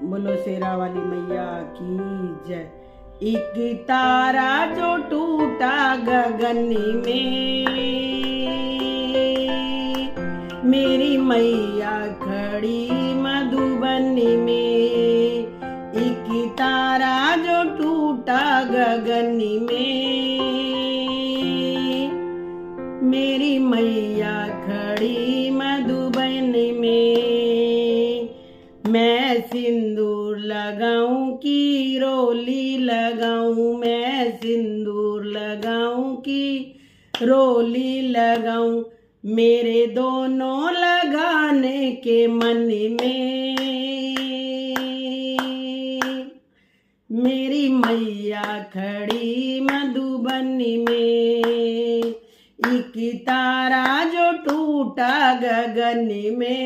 बोलो शेरा वाली मैया की जय। एक तारा जो टूटा गगन में, मेरी मैया खड़ी मधुबनी में। एक तारा जो टूटा गगन में, मेरी मैया खड़ी मधुबनी में। मैं सिंदूर लगाऊं की रोली लगाऊं, मैं सिंदूर लगाऊं की रोली लगाऊं, मेरे दोनों लगाने के मन में। मेरी मैया खड़ी मधुबनी में। एक तारा जो टूटा गगन में,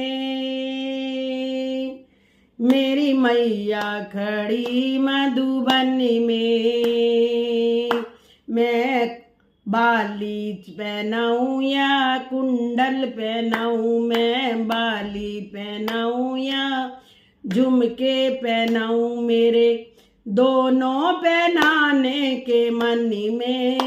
मेरी मैया खड़ी मधुबनी में। मैं बाली पहनाऊं या कुंडल पहनाऊं, मैं बाली पहनाऊं या झुमके पहनाऊं, मेरे दोनों पहनाने के मन में।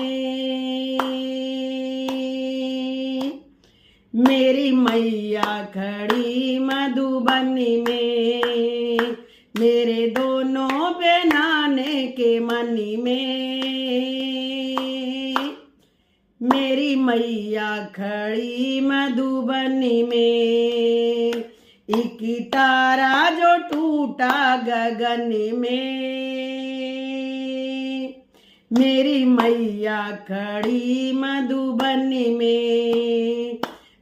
मेरी मैया खड़ी मधुबनी में, मेरे दोनों पहनाने के मन में। मेरी मैया खड़ी मधुबनी में। एक तारा जो टूटा गगन में, मेरी मैया खड़ी मधुबनी में।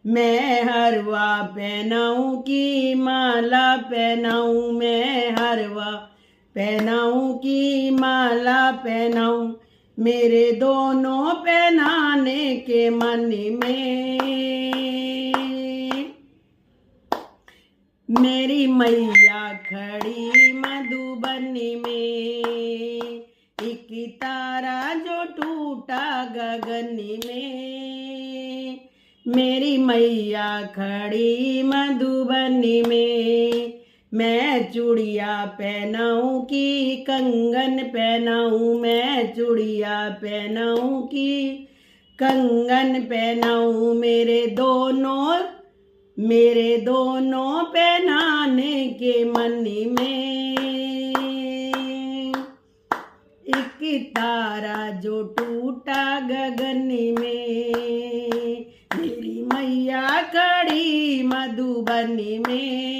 मैं हरवा पहनाऊं की माला पहनाऊं, मैं हरवा पहनाऊं की माला पहनाऊं, मेरे दोनों पहनाने के मन में। मेरी मैया खड़ी मधुबनी में। एक तारा जो टूटा गगन में, मेरी मैया खड़ी मधुबनी में। मैं चूड़िया पहनाऊं की कंगन पहनाऊं, मैं चूड़िया पहनाऊं की कंगन पहनाऊं, मेरे दोनों पहनाने के मन में। एक तारा जो टूटा गगन में, मेरी मैया खड़ी मधुबनी में।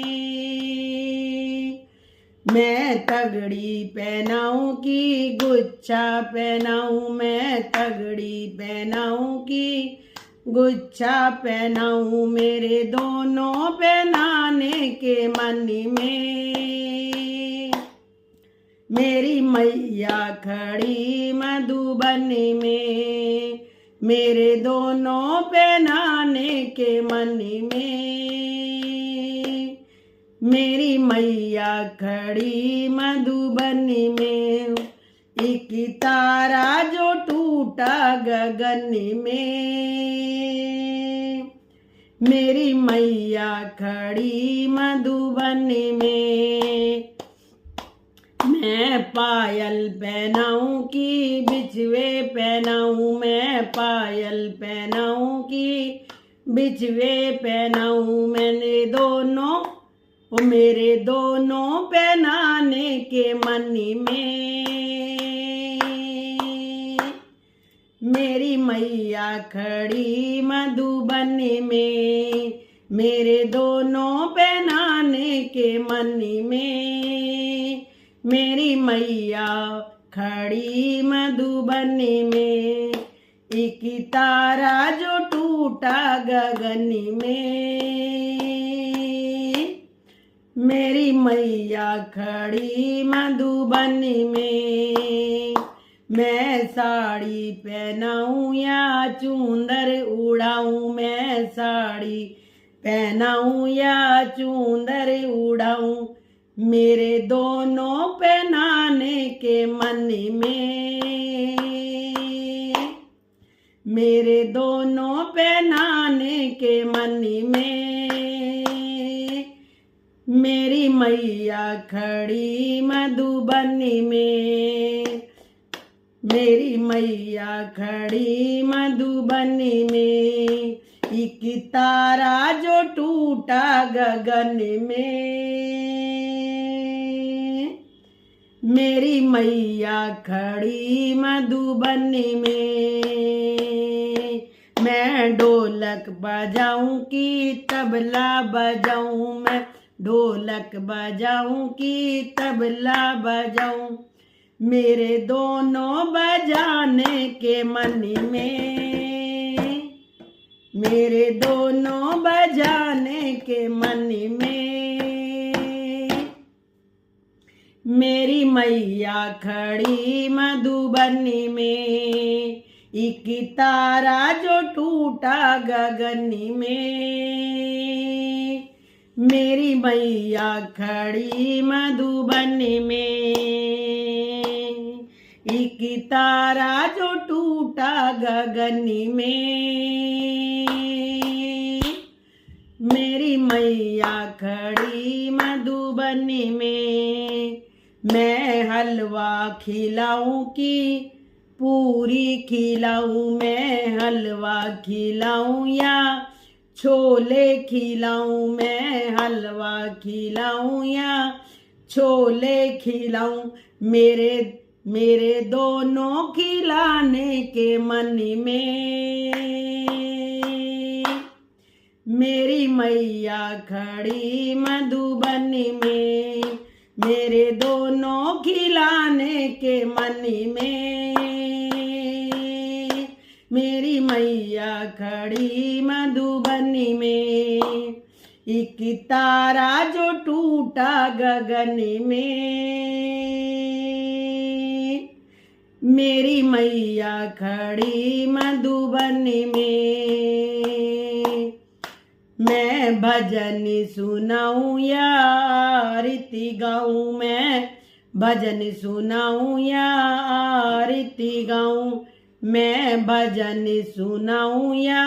मैं तगड़ी पहनाऊं की गुच्छा पहनाऊं, मैं तगड़ी पहनाऊं की गुच्छा पहनाऊं, मेरे दोनों पहनाने के मन में। मेरी मैया खड़ी मधुबनी में, मेरे दोनों पहनाने के मन में। मेरी मैया खड़ी मधुबनी में। एक तारा जो टूटा गगन में, मेरी मैया खड़ी मधुबनी में। मैं पायल पहनाऊं की बिछवे पहनाऊं, मैं पायल पहनाऊं की बिछवे पहनाऊं, मेरे दोनों पहनाने के मन में। मेरी मैया खड़ी मधुबनी में, मेरे दोनों पहनाने के मन में। मेरी मैया खड़ी मधुबनी में। एक तारा जो टूटा गगन में, मेरी मैया खड़ी मधुबनी में। मैं साड़ी पहनाऊं या चूंदर उड़ाऊं, मैं साड़ी पहनाऊं या चूंदर उड़ाऊं, मेरे दोनों पहनाने के मन में। मेरे दोनों पहनाने के मन में। मेरी मैया खड़ी मधुबनी में, मेरी मैया खड़ी मधुबनी में, एक तारा जो टूटा गगन में। मेरी मैया खड़ी मधुबनी में, मैं ढोलक बजाऊं कि तबला बजाऊं, मैं ढोलक बजाऊं कि तबला बजाऊं, मेरे दोनों बजाने के मन में, मेरे दोनों बजाने के मन में। मेरी मैया खड़ी मधुबनी में, एक तारा जो टूटा गगनी में। मेरी मैया खड़ी मधुबनी में, एक तारा जो टूटा गगनी में। मेरी मैया खड़ी मधुबनी में, मैं हलवा खिलाऊं कि पूरी खिलाऊं, मैं हलवा खिलाऊं या छोले खिलाऊं, मैं हलवा खिलाऊं या छोले खिलाऊं, मेरे दोनों खिलाने के मन में। मेरी मैया खड़ी मधुबनी में, मेरे दोनों खिलाने के मन में। मेरी मैया खड़ी मधुबनी में, एक तारा जो टूटा गगन में। मेरी मैया खड़ी मधुबनी में, मैं भजन सुनाऊं या आरती गाऊं, मैं भजन सुनाऊं या आरती गाऊं, मैं भजन सुनाऊं या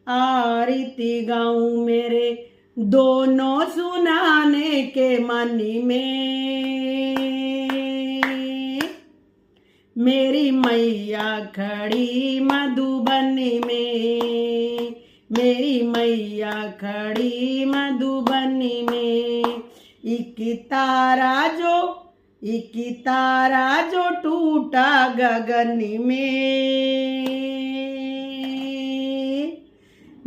आरती गाऊं, मेरे दोनों सुनाने के मन में। मेरी मैया खड़ी मधुबनी में, मेरी मैया खड़ी मधुबनी में, एक तारा जो टूटा गगन में।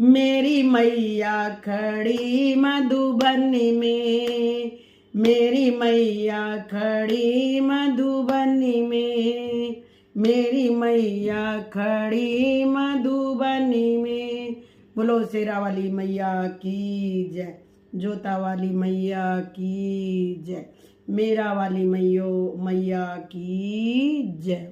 मेरी मैया खड़ी मधुबनी में, मेरी मैया खड़ी मधुबनी में, मेरी मैया खड़ी मधुबनी में। बोलो शेरा वाली मैया की जय, जोता वाली मैया की जय, मेरा वाली मैया की जय।